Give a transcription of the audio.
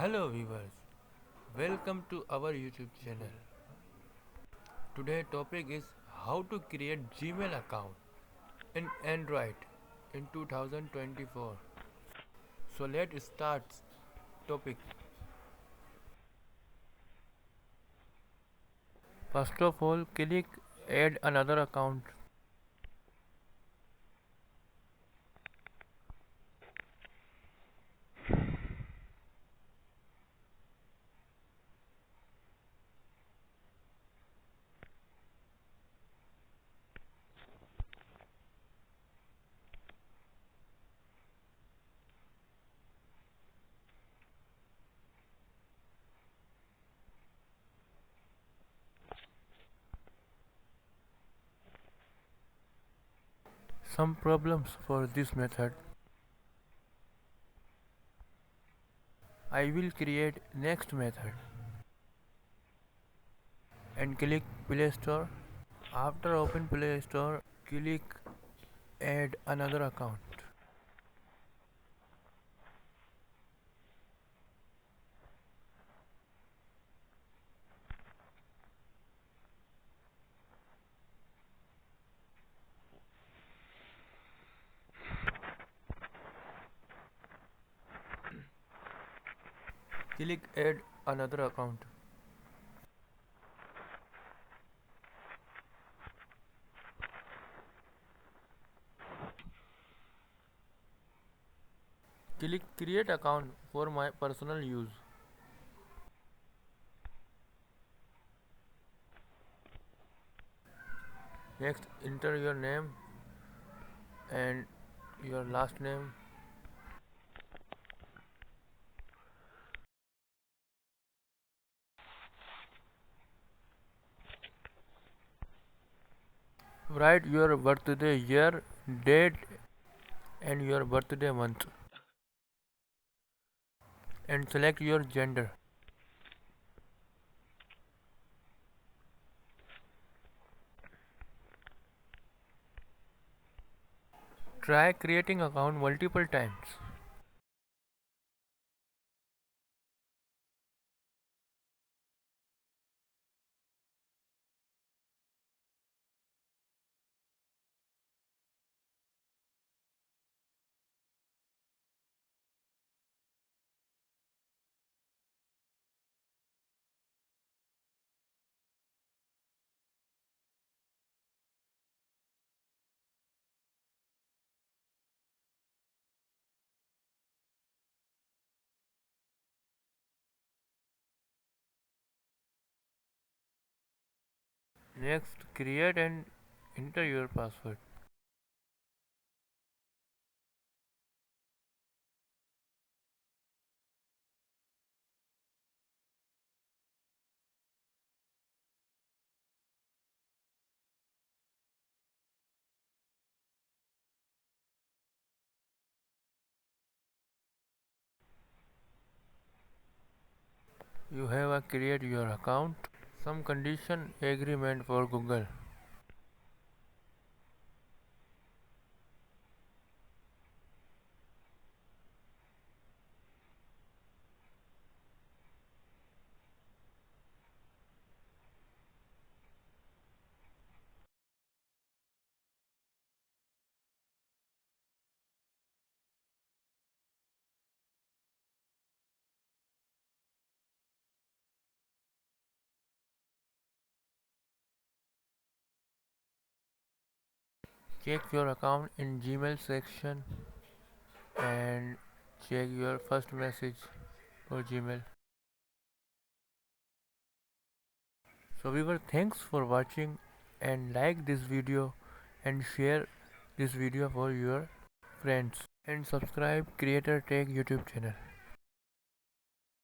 Hello viewers, welcome to our YouTube channel. Today topic is how to create Gmail account in Android in 2024. So let's start topic. First of all, click add another account. Some problems for this method. I will create next method and click Play Store. After open Play Store, click add another account. Click add another account. Click create account for my personal use. Next, enter your name and your last name. Write your birthday year, date, and your birthday month. And select your gender. Try creating account multiple times. Next, create and enter your password. You have a create your account. Some condition agreement for Google. Check your account in Gmail section and check your first message for Gmail. So viewer, thanks for watching and like this video and share this video for your friends and subscribe Creator Tech YouTube channel.